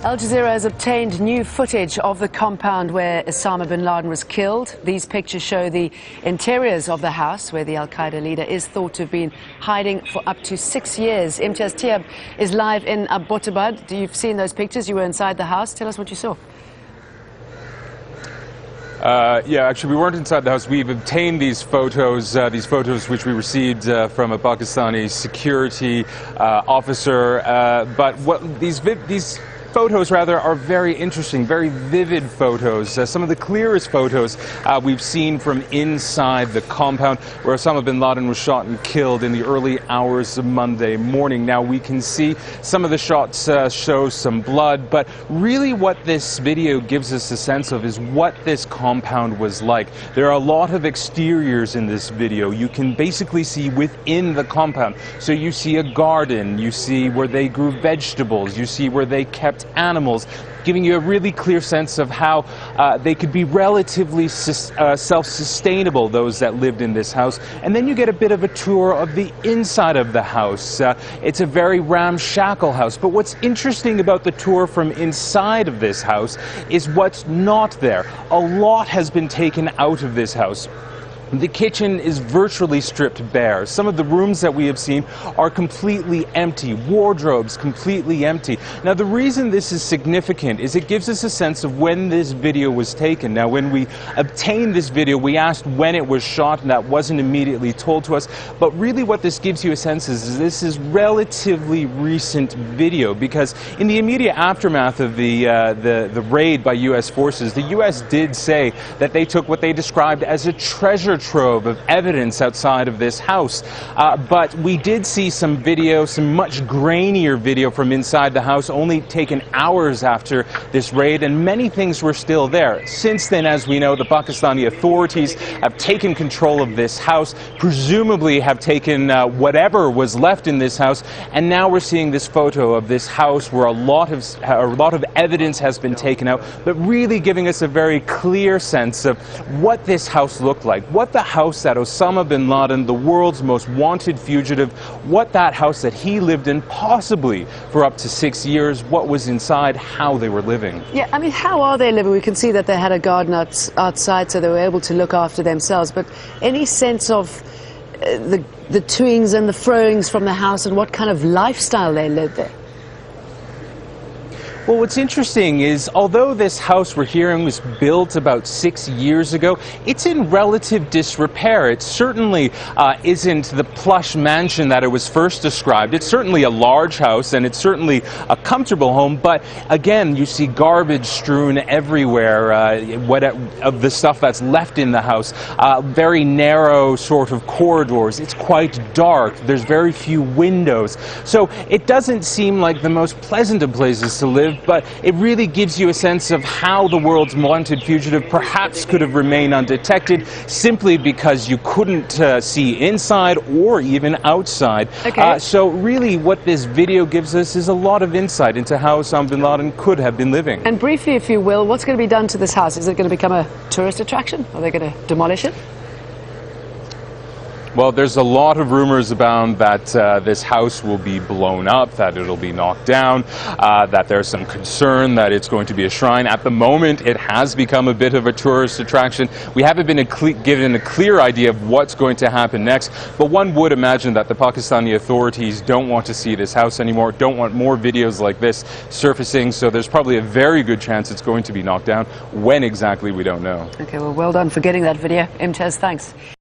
Al Jazeera has obtained new footage of the compound where Osama bin Laden was killed. These pictures show the interiors of the house where the al-Qaeda leader is thought to have been hiding for up to 6 years. Imtiaz Tiab is live in Abbottabad. You've seen those pictures. You were inside the house. Tell us what you saw. Yeah, actually, we weren't inside the house. We've obtained these photos which we received from a Pakistani security officer. But what these photos, rather, are very interesting, very vivid photos. Some of the clearest photos we've seen from inside the compound where Osama bin Laden was shot and killed in the early hours of Monday morning. Now, we can see some of the shots show some blood, but really what this video gives us a sense of is what this compound was like. There are a lot of exteriors in this video. You can basically see within the compound. So you see a garden, you see where they grew vegetables, you see where they kept animals, giving you a really clear sense of how they could be relatively self-sustainable, those that lived in this house. And then you get a bit of a tour of the inside of the house. It's a very ramshackle house, but what's interesting about the tour from inside of this house is what's not there. A lot has been taken out of this house. The kitchen is virtually stripped bare. Some of the rooms that we have seen are completely empty, wardrobes completely empty. Now, the reason this is significant is it gives us a sense of when this video was taken. Now, when we obtained this video, we asked when it was shot, and that wasn't immediately told to us. But really what this gives you a sense is this is relatively recent video, because in the immediate aftermath of the raid by U.S. forces, the U.S. did say that they took what they described as a treasure trove of evidence outside of this house. But we did see some video, some much grainier video from inside the house, only taken hours after this raid, and many things were still there. Since then, as we know, the Pakistani authorities have taken control of this house, presumably have taken whatever was left in this house, and now we're seeing this photo of this house where a lot of evidence has been taken out, but really giving us a very clear sense of what this house looked like, what the house that Osama bin Laden, the world's most wanted fugitive, what that house that he lived in possibly for up to 6 years, what was inside, how they were living. Yeah, I mean, how are they living? We can see that they had a garden outside, so they were able to look after themselves, but any sense of the toings and the froings from the house and what kind of lifestyle they lived there? Well, what's interesting is, although this house we're hearing was built about 6 years ago, it's in relative disrepair. It certainly isn't the plush mansion that it was first described. It's certainly a large house, and it's certainly a comfortable home, but again, you see garbage strewn everywhere, of the stuff that's left in the house. Very narrow sort of corridors. It's quite dark. There's very few windows. So it doesn't seem like the most pleasant of places to live, but it really gives you a sense of how the world's wanted fugitive perhaps could have remained undetected simply because you couldn't see inside or even outside. Okay. So really what this video gives us is a lot of insight into how Osama bin Laden could have been living. And briefly, if you will, what's going to be done to this house? Is it going to become a tourist attraction? Are they going to demolish it? Well, there's a lot of rumors about that this house will be blown up, that it'll be knocked down, that there's some concern that it's going to be a shrine. At the moment, it has become a bit of a tourist attraction. We haven't been given a clear idea of what's going to happen next, but one would imagine that the Pakistani authorities don't want to see this house anymore, don't want more videos like this surfacing, so there's probably a very good chance it's going to be knocked down. When exactly, we don't know. Okay, well done for getting that video. Imtiaz, thanks.